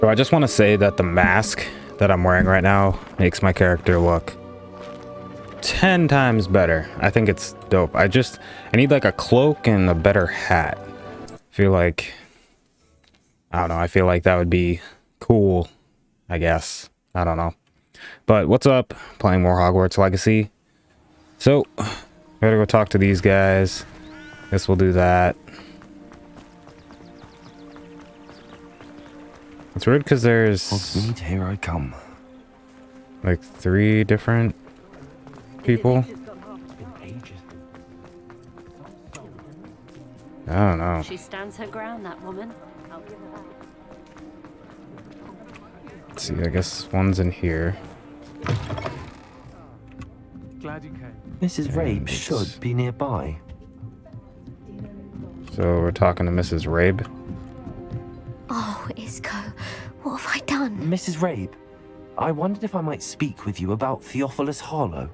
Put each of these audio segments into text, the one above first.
So I just want to say that the mask that I'm wearing right now makes my character look 10 times better. I think it's dope. I need like a cloak and a better hat. I feel like, I don't know, I feel like that would be cool, I guess. I don't know. But what's up? Playing more Hogwarts Legacy. So, gotta go talk to these guys. Guess we'll do that. It's weird because there's here I come. Like 3 different people. I don't know. She stands her ground, that woman. I'll give her that. Let's see, I guess one's in here. Glad you came. Mrs. Rabe it's- should be nearby. So we're talking to Mrs. Rabe. Oh, Isco, what have I done? Mrs. Rabe, I wondered if I might speak with you about Theophilus Harlow.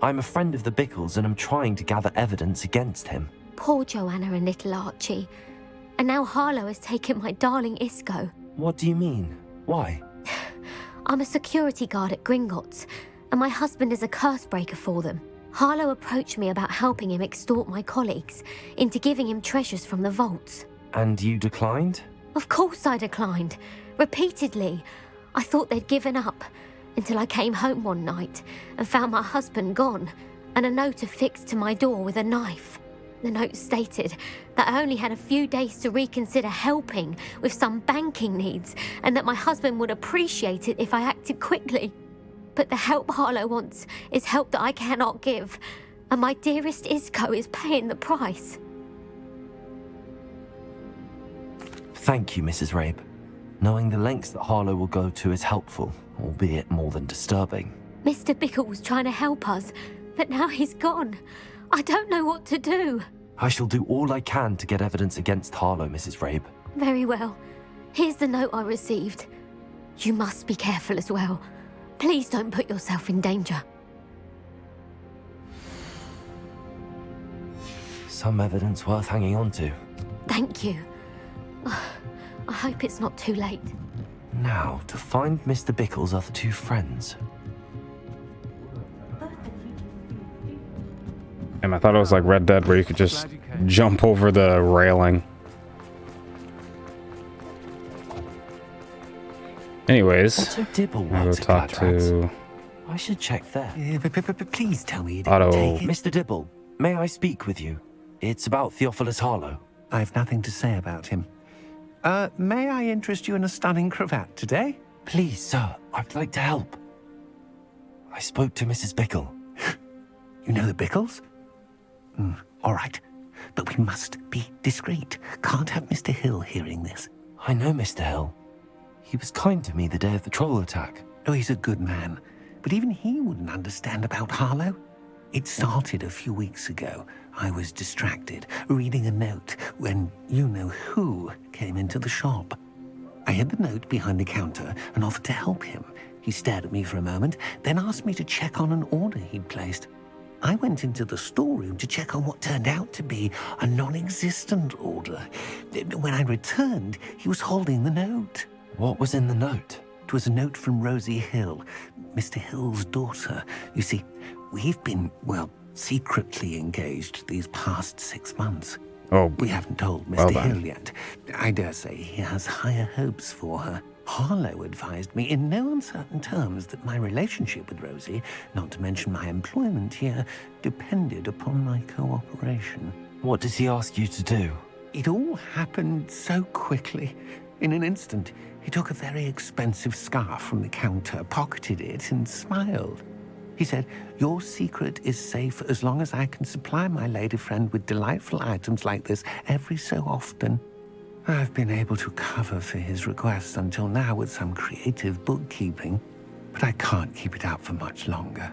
I'm a friend of the Bickles and I'm trying to gather evidence against him. Poor Joanna and little Archie. And now Harlow has taken my darling Isco. What do you mean? Why? I'm a security guard at Gringotts, and my husband is a curse breaker for them. Harlow approached me about helping him extort my colleagues into giving him treasures from the vaults. And you declined? Of course I declined. Repeatedly. I thought they'd given up, until I came home one night and found my husband gone, and a note affixed to my door with a knife. The note stated that I only had a few days to reconsider helping with some banking needs, and that my husband would appreciate it if I acted quickly. But the help Harlow wants is help that I cannot give, and my dearest Isco is paying the price. Thank you, Mrs. Rabe. Knowing the lengths that Harlow will go to is helpful, albeit more than disturbing. Mr. Bickle was trying to help us, but now he's gone. I don't know what to do. I shall do all I can to get evidence against Harlow, Mrs. Rabe. Very well. Here's the note I received. You must be careful as well. Please don't put yourself in danger. Some evidence worth hanging on to. Thank you. I hope it's not too late. Now, to find Mr. Bickle's other 2 friends. And I thought it was like Red Dead where you could just jump over the railing. Anyways, Otto Dibble I'll go works at talk Gladrags. to I should check there. Please tell me you Otto. didn't take it. Mr. Dibble, may I speak with you? It's about Theophilus Harlow. I've nothing to say about him. May I interest you in a stunning cravat today? Please, sir, I'd like to help. I spoke to Mrs. Bickle. You know the Bickles? All right. But we must be discreet. Can't have Mr. Hill hearing this. I know Mr. Hill. He was kind to me the day of the troll attack. Oh, he's a good man. But even he wouldn't understand about Harlow. It started a few weeks ago. I was distracted, reading a note, when you-know-who came into the shop. I hid the note behind the counter and offered to help him. He stared at me for a moment, then asked me to check on an order he'd placed. I went into the storeroom to check on what turned out to be a non-existent order. When I returned, he was holding the note. What was in the note? It was a note from Rosie Hill, Mr. Hill's daughter. You see, we've been, well, secretly engaged these past 6 months. oh, We haven't told Well Mr. done. Hill yet. I dare say he has higher hopes for her. Harlow advised me in no uncertain terms that my relationship with Rosie, not to mention my employment here, depended upon my cooperation. What did he ask you to do? It all happened so quickly. In an instant, he took a very expensive scarf from the counter, pocketed it, and smiled. He said, "Your secret is safe as long as I can supply my lady friend with delightful items like this every so often." I've been able to cover for his request until now with some creative bookkeeping, but I can't keep it up for much longer.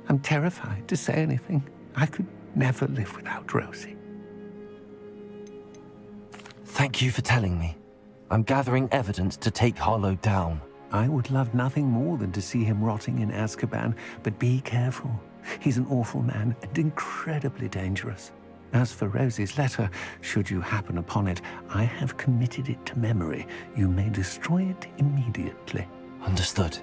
I'm terrified to say anything. I could never live without Rosie. Thank you for telling me. I'm gathering evidence to take Harlow down. I would love nothing more than to see him rotting in Azkaban, but be careful. He's an awful man and incredibly dangerous. As for Rosie's letter, should you happen upon it, I have committed it to memory. You may destroy it immediately. Understood.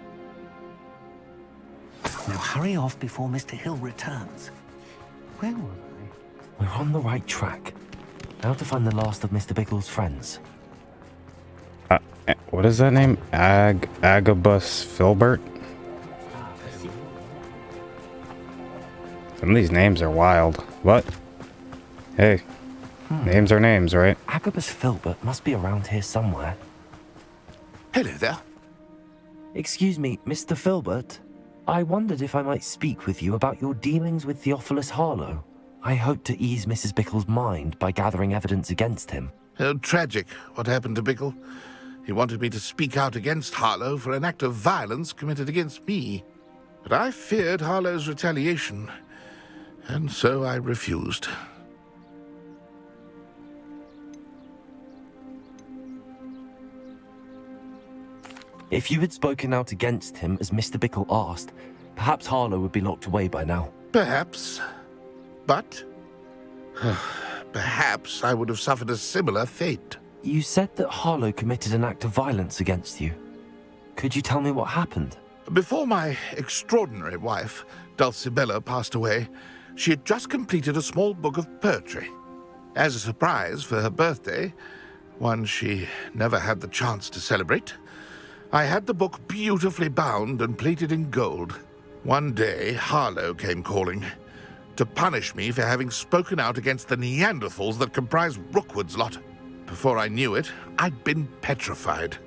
Now hurry off before Mr. Hill returns. Where was I? We're on the right track. Now to find the last of Mr. Bickle's friends. What is that name? Agabus Filbert? Some of these names are wild. What? Hey, names are names, right? Agabus Filbert must be around here somewhere. Hello there. Excuse me, Mr. Filbert. I wondered if I might speak with you about your dealings with Theophilus Harlow. I hope to ease Mrs. Bickle's mind by gathering evidence against him. Oh, tragic what happened to Bickle. He wanted me to speak out against Harlow for an act of violence committed against me. But I feared Harlow's retaliation, and so I refused. If you had spoken out against him as Mr. Bickle asked, perhaps Harlow would be locked away by now. Perhaps. But perhaps I would have suffered a similar fate. You said that Harlow committed an act of violence against you. Could you tell me what happened? Before my extraordinary wife, Dulcibella, passed away, she had just completed a small book of poetry. As a surprise for her birthday, one she never had the chance to celebrate, I had the book beautifully bound and plated in gold. One day, Harlow came calling to punish me for having spoken out against the Neanderthals that comprise Rookwood's lot. Before I knew it, I'd been petrified,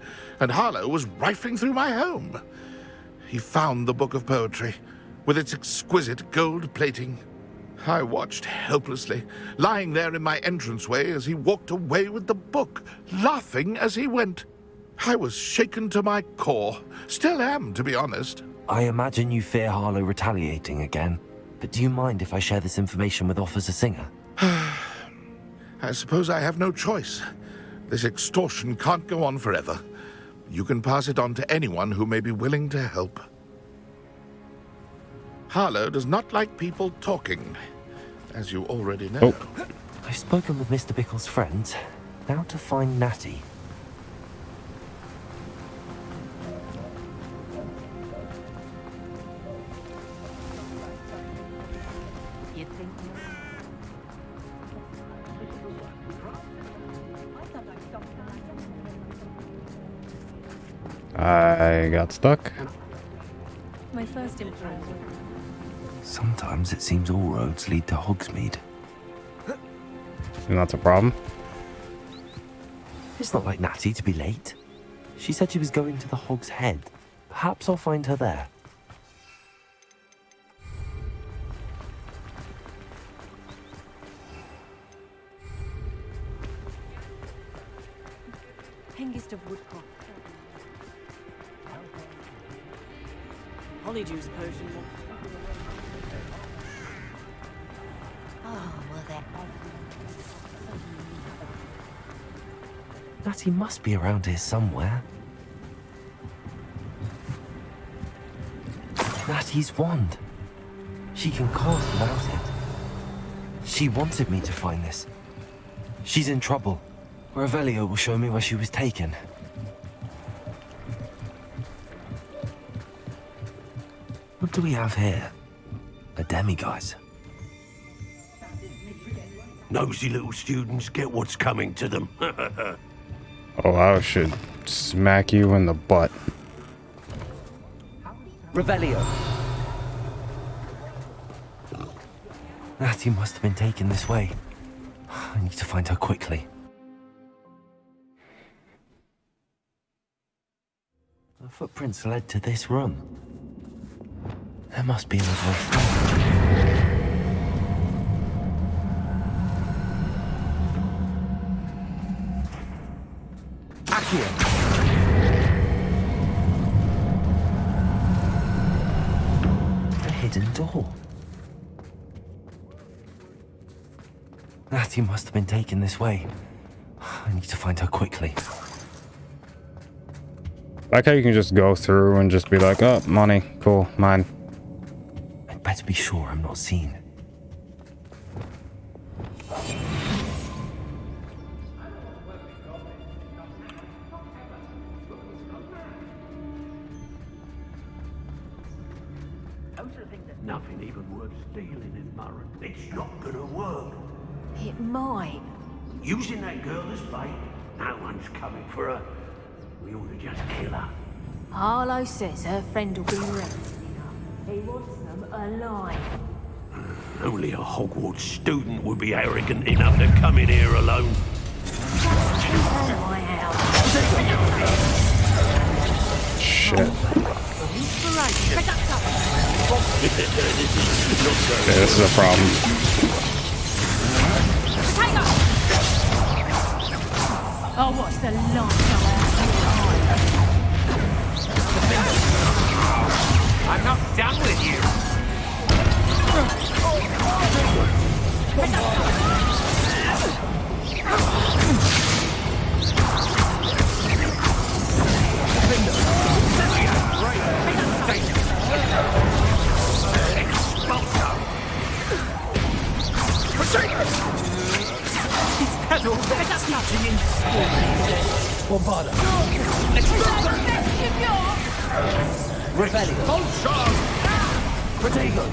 and Harlow was rifling through my home. He found the book of poetry, with its exquisite gold plating. I watched helplessly, lying there in my entranceway as he walked away with the book, laughing as he went. I was shaken to my core. Still am, to be honest. I imagine you fear Harlow retaliating again, but do you mind if I share this information with Officer Singer? I suppose I have no choice. This extortion can't go on forever. You can pass it on to anyone who may be willing to help. Harlow does not like people talking, as you already know. Oh. I've spoken with Mr. Bickle's friends. Now to find Natty. You think I got stuck. my first impression? Sometimes it seems all roads lead to Hogsmeade. And that's a problem. It's not like Natty to be late. She said she was going to the Hog's Head. Perhaps I'll find her there. Hengist of Woodcock. Honeydews potion. Oh, well, that. Natty must be around here somewhere. Natty's wand. She can cast without it. She wanted me to find this. She's in trouble. Revelio will show me where she was taken. What do we have here? A demiguise. Nosy little students get what's coming to them. Oh, I should smack you in the butt. Revelio. Natty must have been taken this way. I need to find her quickly. The footprints led to this room. There must be another way through. Accio! A hidden door. Natty must have been taken this way. I need to find her quickly. Like how you can just go through and just be like, oh, money, cool, mine. I'd better be sure I'm not seen. Nothing even worth stealing in Murray. It's not gonna work. It might. Using that girl as bait, no one's coming for her. We ought to just kill her. Harlow says her friend will be ready. He wants them alive. Only a Hogwarts student would be arrogant enough to come in here alone. My house. Shit. Inspiration. Okay, this is a problem. Oh, what's the last I'm not done with you. Revelio. Protego.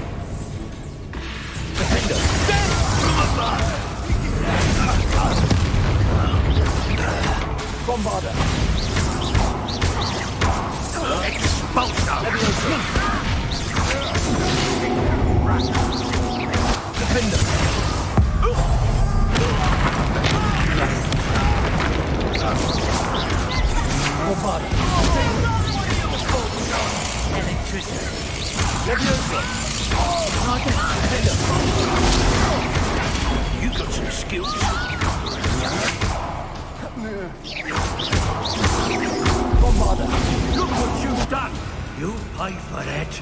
Defender. Bombarder. Defender. Bombarder. Electricity. Leviosa. Defender. You got some skills. Bombarder. Look what you've done. You'll pay for that.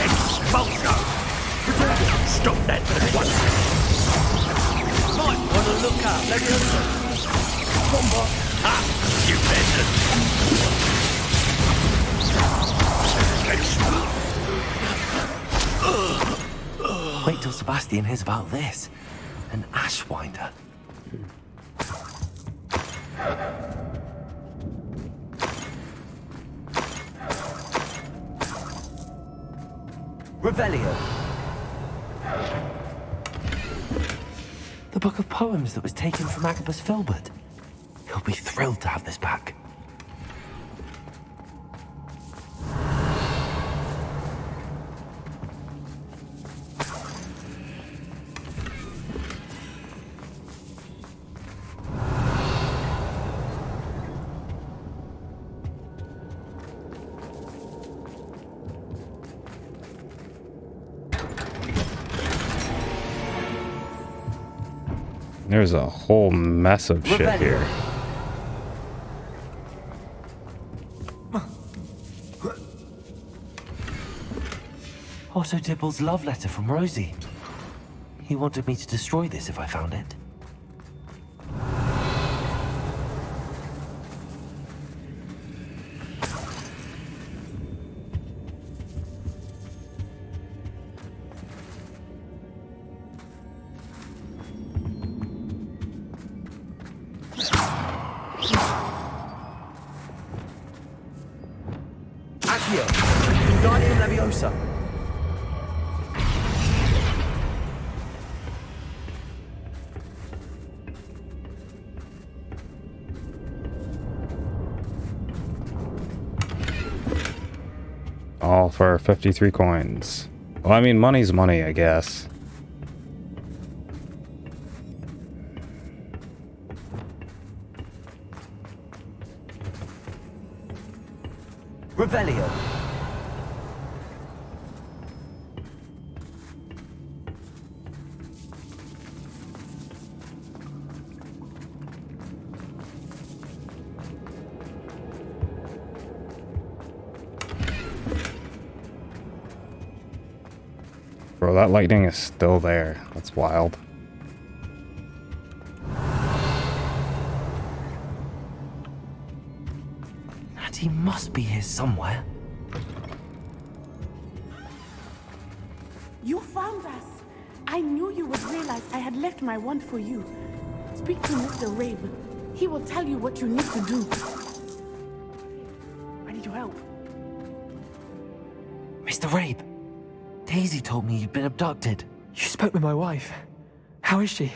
Expulso! Stop that at once. Might want to look up. Leviosa. Bomba. Ha! You better. Wait till Sebastian hears about this. An ashwinder. Revelio. The book of poems that was taken from Agabus Filbert. He'll be thrilled to have this back. There's a whole mess of shit here. Otto Dibble's love letter from Rosie. He wanted me to destroy this if I found it. Accio, Wingardium Leviosa. All for 53 coins. Well, I mean, money's money, I guess. Revelio. Bro, that lightning is still there. That's wild. He must be here somewhere. You found us. I knew you would realize I had left my wand for you. Speak to Mr. Raven. He will tell you what you need to do. I need your help. Mr. Rabe, Daisy told me you'd been abducted. You spoke with my wife. How is she?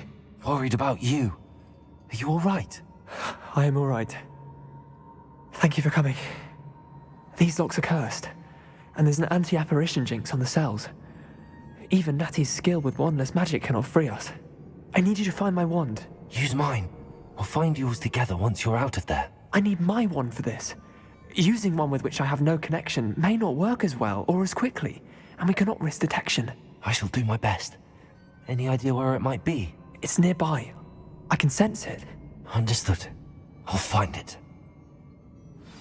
Worried about you. Are you all right? I am all right. Thank you for coming. These locks are cursed, and there's an anti-apparition jinx on the cells. Even Natty's skill with wandless magic cannot free us. I need you to find my wand. Use mine. We'll find yours together once you're out of there. I need my wand for this. Using one with which I have no connection may not work as well or as quickly, and we cannot risk detection. I shall do my best. Any idea where it might be? It's nearby. I can sense it. Understood. I'll find it.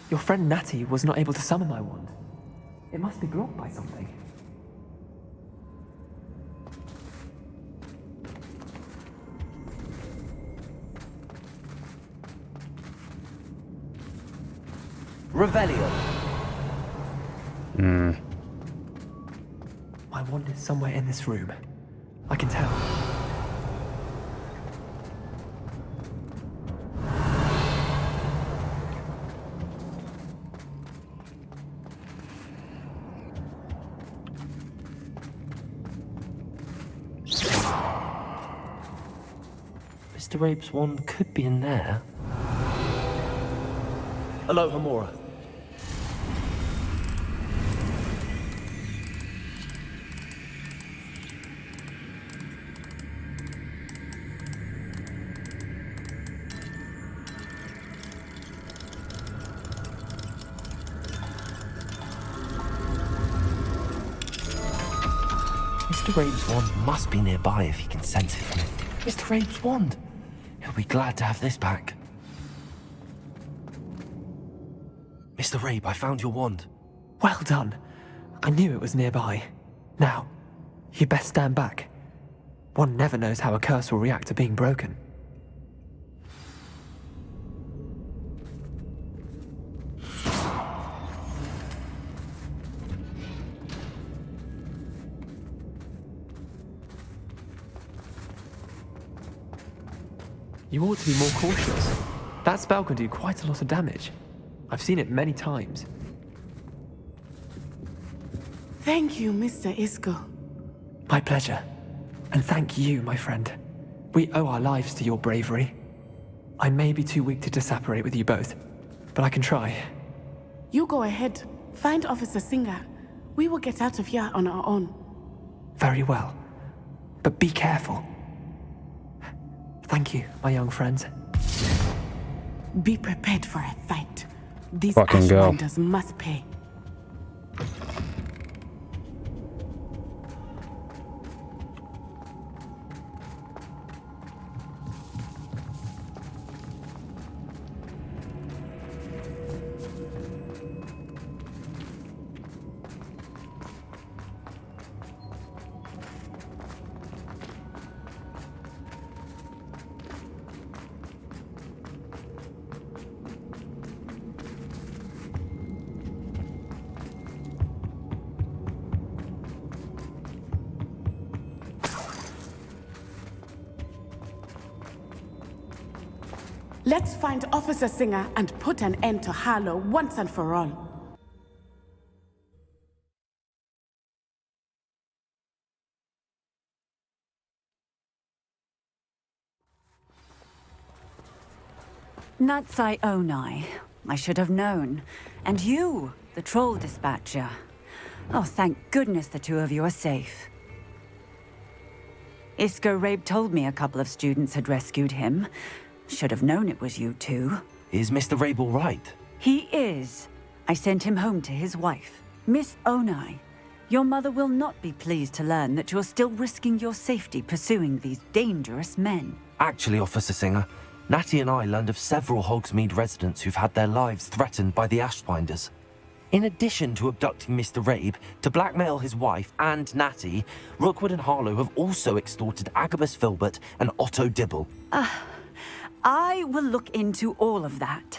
Your friend Natty was not able to summon my wand. It must be blocked by something. Revelio. My wand is somewhere in this room. I can tell. Mr. Rabe's wand could be in there. Hello, Hamura. Mr. Rabe's wand must be nearby if he can sense it from it. Mr. Rabe's wand! He'll be glad to have this back. Mr. Rabe, I found your wand. Well done. I knew it was nearby. Now, you best stand back. One never knows how a curse will react to being broken. You ought to be more cautious. That spell can do quite a lot of damage. I've seen it many times. Thank you, Mr. Isco. My pleasure. And thank you, my friend. We owe our lives to your bravery. I may be too weak to disapparate with you both, but I can try. You go ahead. Find Officer Singer. We will get out of here on our own. Very well. But be careful. Thank you, my young friends. Be prepared for a fight. These Fucking go. Ashwinders must pay. Let's find Officer Singer and put an end to Harlow once and for all. Natsai Onai. I should have known. And you, the troll dispatcher. Oh, thank goodness the two of you are safe. Isco Rabe told me a couple of students had rescued him. Should have known it was you two. Is Mr. Rabe all right? He is. I sent him home to his wife. Miss Onai, your mother will not be pleased to learn that you're still risking your safety pursuing these dangerous men. Actually, Officer Singer, Natty and I learned of several Hogsmeade residents who've had their lives threatened by the Ashwinders. In addition to abducting Mr. Rabe to blackmail his wife and Natty, Rookwood and Harlow have also extorted Agabus Filbert and Otto Dibble. I will look into all of that.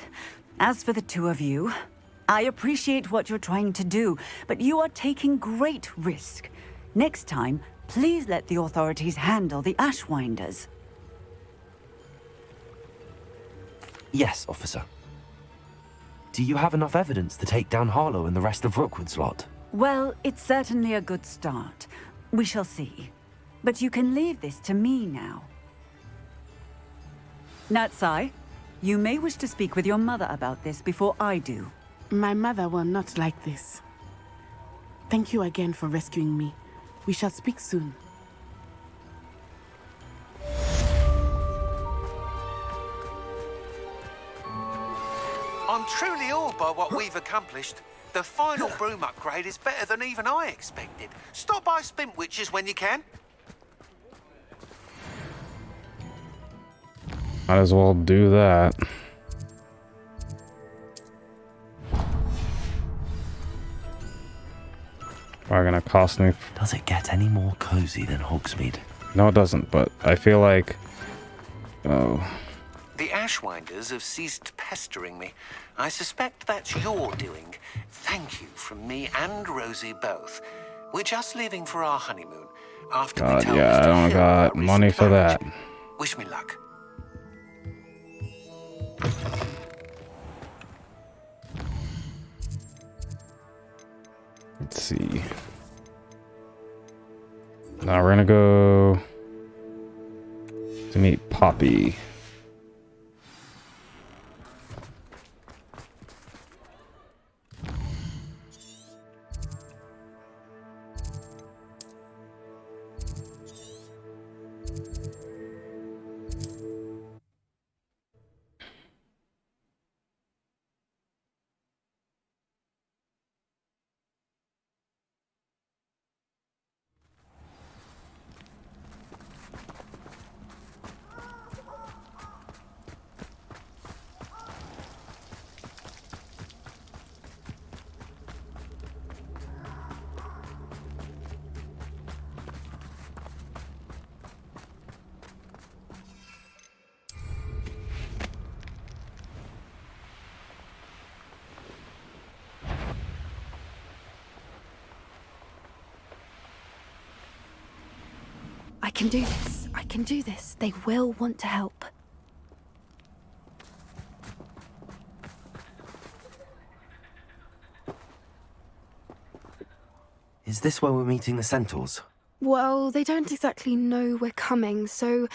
As for the two of you, I appreciate what you're trying to do, but you are taking great risk. Next time, please let the authorities handle the Ashwinders. Yes, officer. Do you have enough evidence to take down Harlow and the rest of Rookwood's lot? Well, it's certainly a good start. We shall see. But you can leave this to me now. Natsai, you may wish to speak with your mother about this before I do. My mother will not like this. Thank you again for rescuing me. We shall speak soon. I'm truly awed by what we've accomplished. The final broom upgrade is better than even I expected. Stop by Spintwitches when you can. Might as well do that. Probably gonna cost me. Does it get any more cozy than Hogsmeade? No, it doesn't, but I feel like... Oh. The Ashwinders have ceased pestering me. I suspect that's your doing. Thank you from me and Rosie both. We're just leaving for our honeymoon. After we God, tell yeah, I Mr. don't Hill got our money recent for that. marriage. Wish me luck. Let's see. Now we're gonna go to meet Poppy. I can do this. I can do this. They will want to help. Is this where we're meeting the Centaurs? Well, they don't exactly know we're coming, so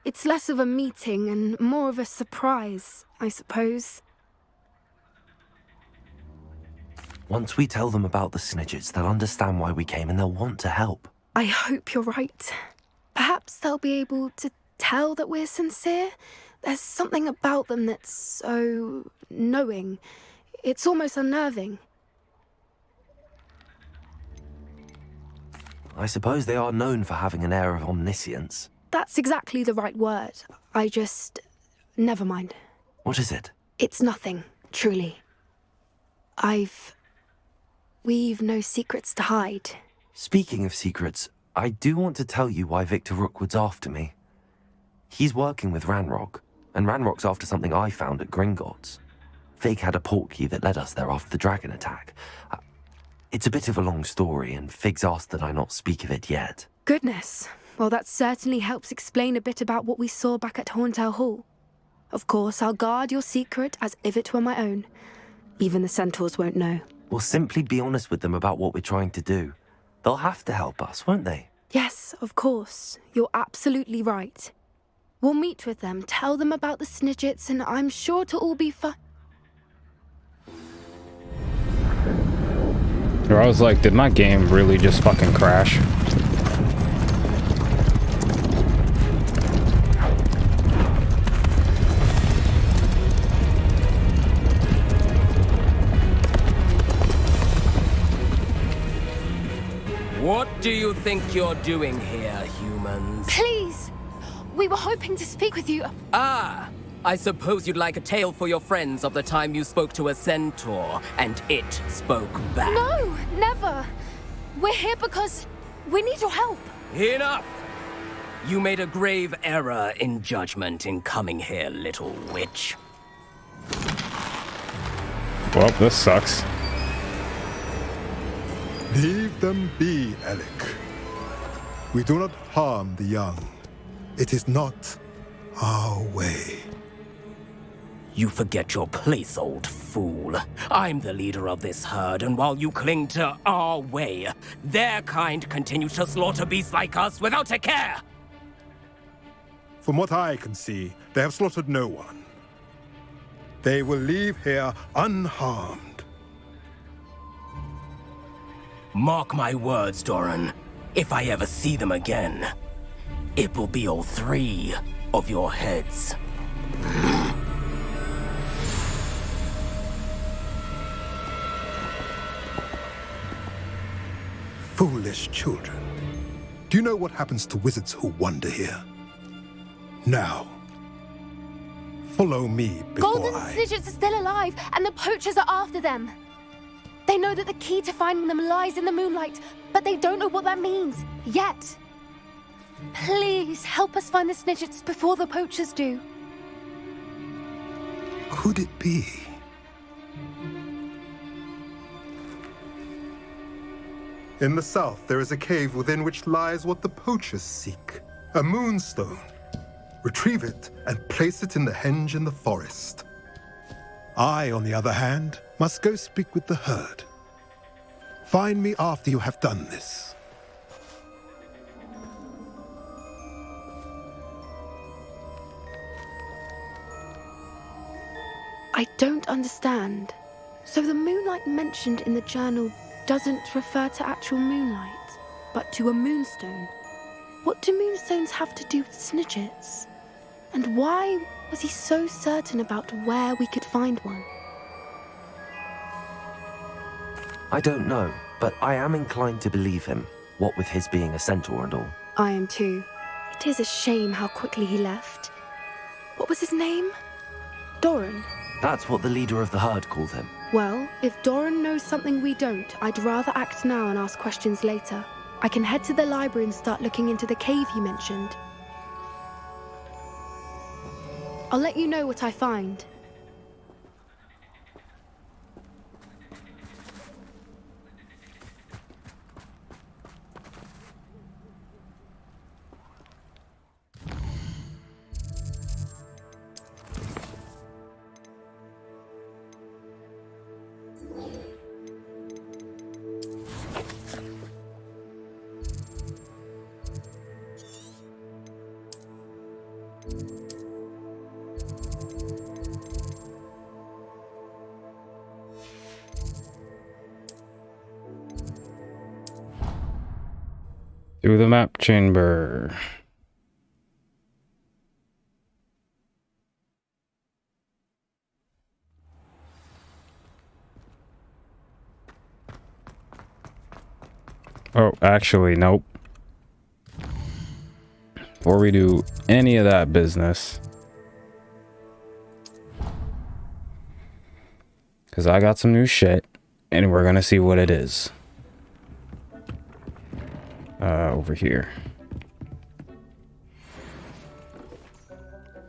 it's less of a meeting and more of a surprise, I suppose. Once we tell them about the Snidgets, they'll understand why we came and they'll want to help. I hope you're right. Perhaps they'll be able to tell that we're sincere. There's something about them that's so knowing. It's almost unnerving. I suppose they are known for having an air of omniscience. That's exactly the right word. I just... Never mind. What is it? It's nothing, truly. We've no secrets to hide. Speaking of secrets, I do want to tell you why Victor Rookwood's after me. He's working with Ranrock, and Ranrock's after something I found at Gringotts. Fig had a portkey that led us there after the dragon attack. It's a bit of a long story, and Fig's asked that I not speak of it yet. Goodness. Well, that certainly helps explain a bit about what we saw back at Horntail Hall. Of course, I'll guard your secret as if it were my own. Even the Centaurs won't know. We'll simply be honest with them about what we're trying to do. They'll have to help us, won't they? Yes, of course. You're absolutely right. We'll meet with them, tell them about the Snidgets, and I'm sure to all be fine. I was like, did my game really just fucking crash? What do you think you're doing here, humans? Please! We were hoping to speak with you. Ah! I suppose you'd like a tale for your friends of the time you spoke to a centaur, and it spoke back. No, never. We're here because we need your help. Enough! You made a grave error in judgment in coming here, little witch. Well, this sucks. Leave them be, Alec. We do not harm the young. It is not our way. You forget your place, old fool. I'm the leader of this herd, and while you cling to our way, their kind continue to slaughter beasts like us without a care! From what I can see, they have slaughtered no one. They will leave here unharmed. Mark my words, Doran. If I ever see them again, it will be all 3 of your heads. Foolish children. Do you know what happens to wizards who wander here? Now, follow me before Golden Snidgets are still alive, and the poachers are after them. They know that the key to finding them lies in the moonlight, but they don't know what that means, yet. Please, help us find the Snidgets before the poachers do. Could it be? In the south, there is a cave within which lies what the poachers seek. A moonstone. Retrieve it and place it in the henge in the forest. I, on the other hand, must go speak with the herd. Find me after you have done this. I don't understand. So the moonlight mentioned in the journal doesn't refer to actual moonlight, but to a moonstone. What do moonstones have to do with Snidgets? And why was he so certain about where we could find one? I don't know, but I am inclined to believe him, what with his being a centaur and all. I am too. It is a shame how quickly he left. What was his name? Doran? That's what the leader of the herd called him. Well, if Doran knows something we don't, I'd rather act now and ask questions later. I can head to the library and start looking into the cave you mentioned. I'll let you know what I find. Through the map chamber. Oh, actually, nope. Before we do any of that business, because I got some new shit, and we're gonna see what it is. Over here.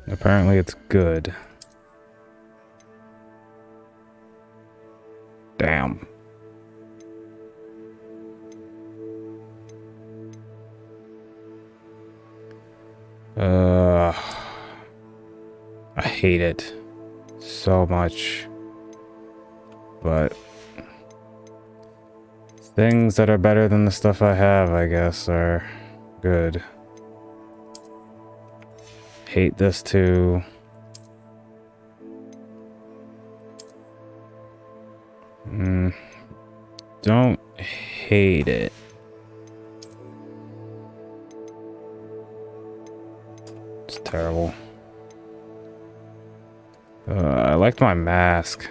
Apparently it's good. Damn. I hate it so much. But things that are better than the stuff I have, I guess, are good. Hate this too. Don't hate it. It's terrible. I liked my mask.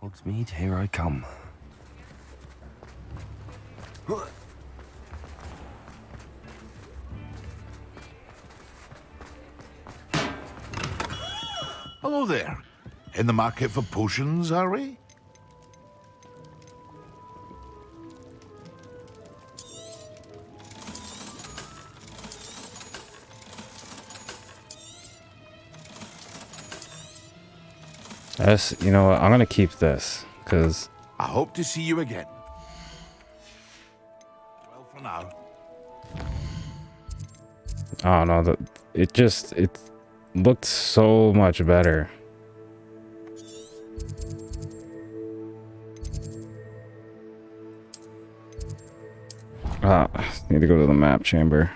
Hogsmeade, here I come. Hello there. In the market for potions, are we? Yes, you know what? I'm gonna keep this because I hope to see you again. Well, for now. I don't know, that it looked so much better. Need to go to the map chamber.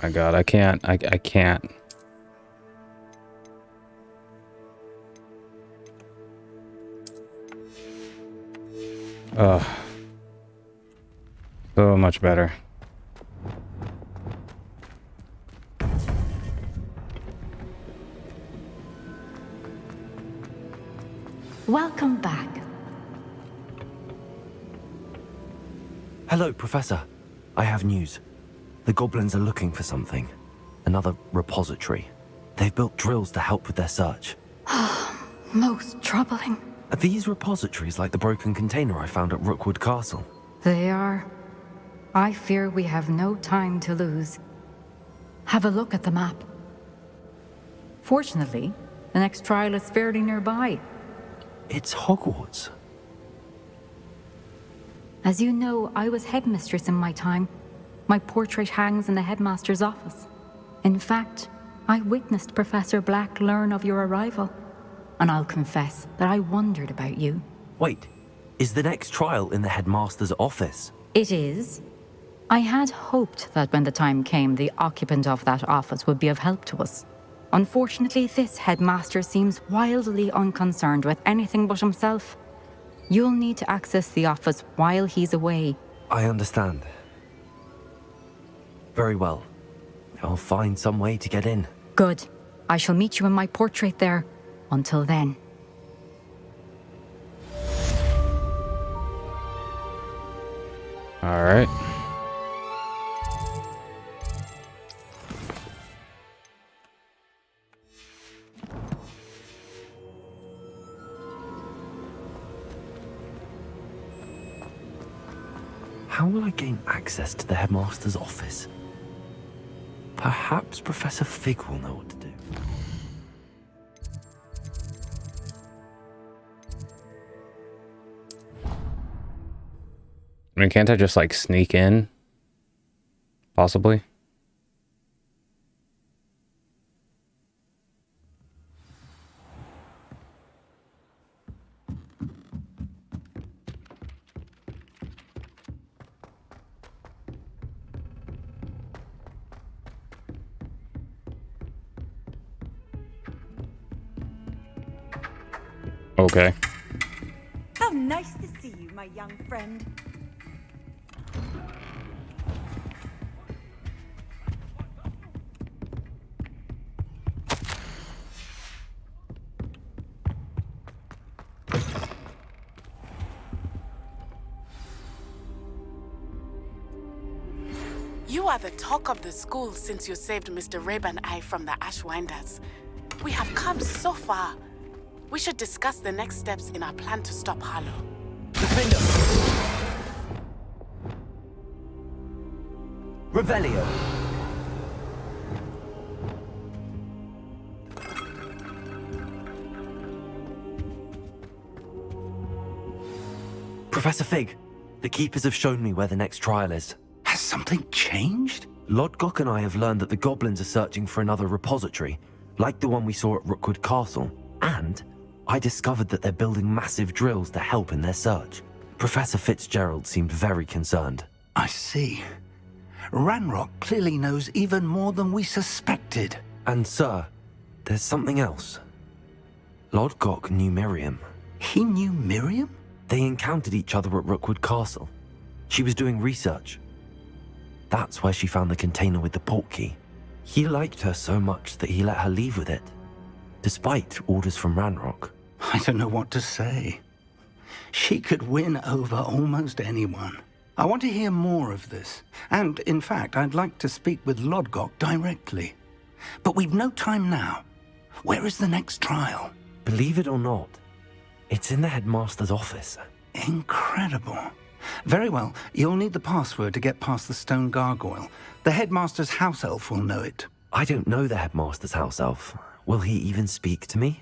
My God, I can't. I can't. Ugh. So much better. Welcome back. Hello, Professor. I have news. The goblins are looking for something. Another repository. They've built drills to help with their search. Most troubling. Are these repositories like the broken container I found at Rookwood Castle? They are. I fear we have no time to lose. Have a look at the map. Fortunately, the next trial is fairly nearby. It's Hogwarts. As you know, I was headmistress in my time. My portrait hangs in the headmaster's office. In fact, I witnessed Professor Black learn of your arrival. And I'll confess that I wondered about you. Wait, is the next trial in the headmaster's office? It is. I had hoped that when the time came, the occupant of that office would be of help to us. Unfortunately, this headmaster seems wildly unconcerned with anything but himself. You'll need to access the office while he's away. I understand. Very well. I'll find some way to get in. Good. I shall meet you in my portrait there. Until then. All right. How will I gain access to the headmaster's office? Perhaps Professor Fig will know what to do. I mean, can't I just like sneak in? Possibly. Okay. How nice to see you, my young friend. You are the talk of the school since you saved Mr. Rabe and I from the Ashwinders. We have come so far. We should discuss the next steps in our plan to stop Harlow. Defender! Revelio! Professor Fig, the Keepers have shown me where the next trial is. Has something changed? Lodgok and I have learned that the goblins are searching for another repository, like the one we saw at Rookwood Castle. And I discovered that they're building massive drills to help in their search. Professor Fitzgerald seemed very concerned. I see. Ranrock clearly knows even more than we suspected. And sir, there's something else. Lodgok knew Miriam. He knew Miriam? They encountered each other at Rookwood Castle. She was doing research. That's where she found the container with the portkey. He liked her so much that he let her leave with it, despite orders from Ranrock. I don't know what to say. She could win over almost anyone. I want to hear more of this. And, in fact, I'd like to speak with Lodgok directly. But we've no time now. Where is the next trial? Believe it or not, it's in the headmaster's office. Incredible. Very well. You'll need the password to get past the stone gargoyle. The headmaster's house elf will know it. I don't know the headmaster's house elf. Will he even speak to me?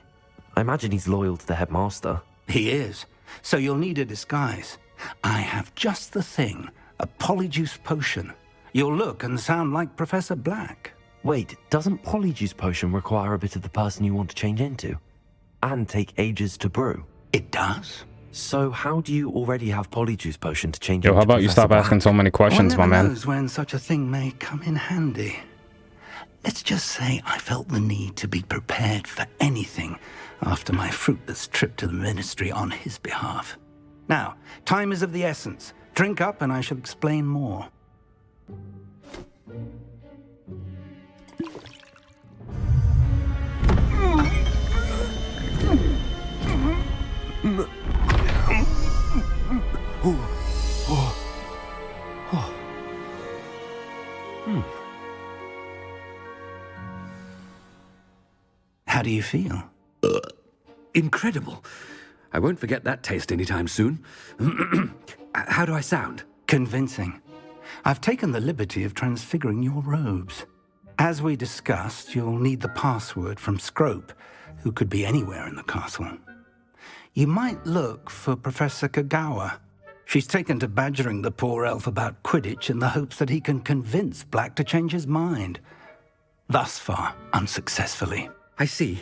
I imagine he's loyal to the headmaster. He is. So you'll need a disguise. I have just the thing. A polyjuice potion. You'll look and sound like Professor Black. Wait, doesn't polyjuice potion require a bit of the person you want to change into? And take ages to brew? It does. So how do you already have polyjuice potion to change Yo, into how about you Professor stop Black? asking so many questions, my One man? never knows when such a thing may come in handy. Let's just say I felt the need to be prepared for anything after my fruitless trip to the ministry on his behalf. Now, time is of the essence. Drink up and I shall explain more. How do you feel? Incredible. I won't forget that taste anytime soon. How do I sound? Convincing. I've taken the liberty of transfiguring your robes. As we discussed, you'll need the password from Scrope, who could be anywhere in the castle. You might look for Professor Kagawa. She's taken to badgering the poor elf about Quidditch in the hopes that he can convince Black to change his mind. Thus far, unsuccessfully. I see.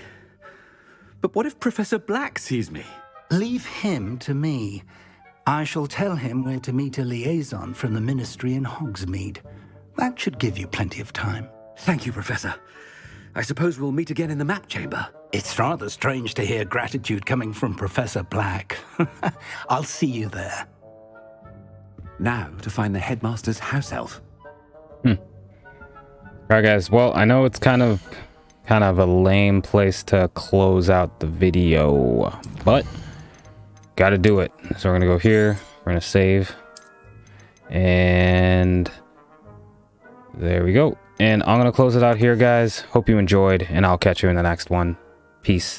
But what if Professor Black sees me? Leave him to me. I shall tell him where to meet a liaison from the ministry in Hogsmeade. That should give you plenty of time. Thank you, Professor. I suppose we'll meet again in the map chamber. It's rather strange to hear gratitude coming from Professor Black. I'll see you there. Now to find the headmaster's house elf. Alright, guys. Well, I know it's kind of a lame place to close out the video, but gotta do it. So we're gonna go here, we're gonna save, and there we go. And I'm gonna close it out here, guys. Hope you enjoyed, and I'll catch you in the next one. Peace.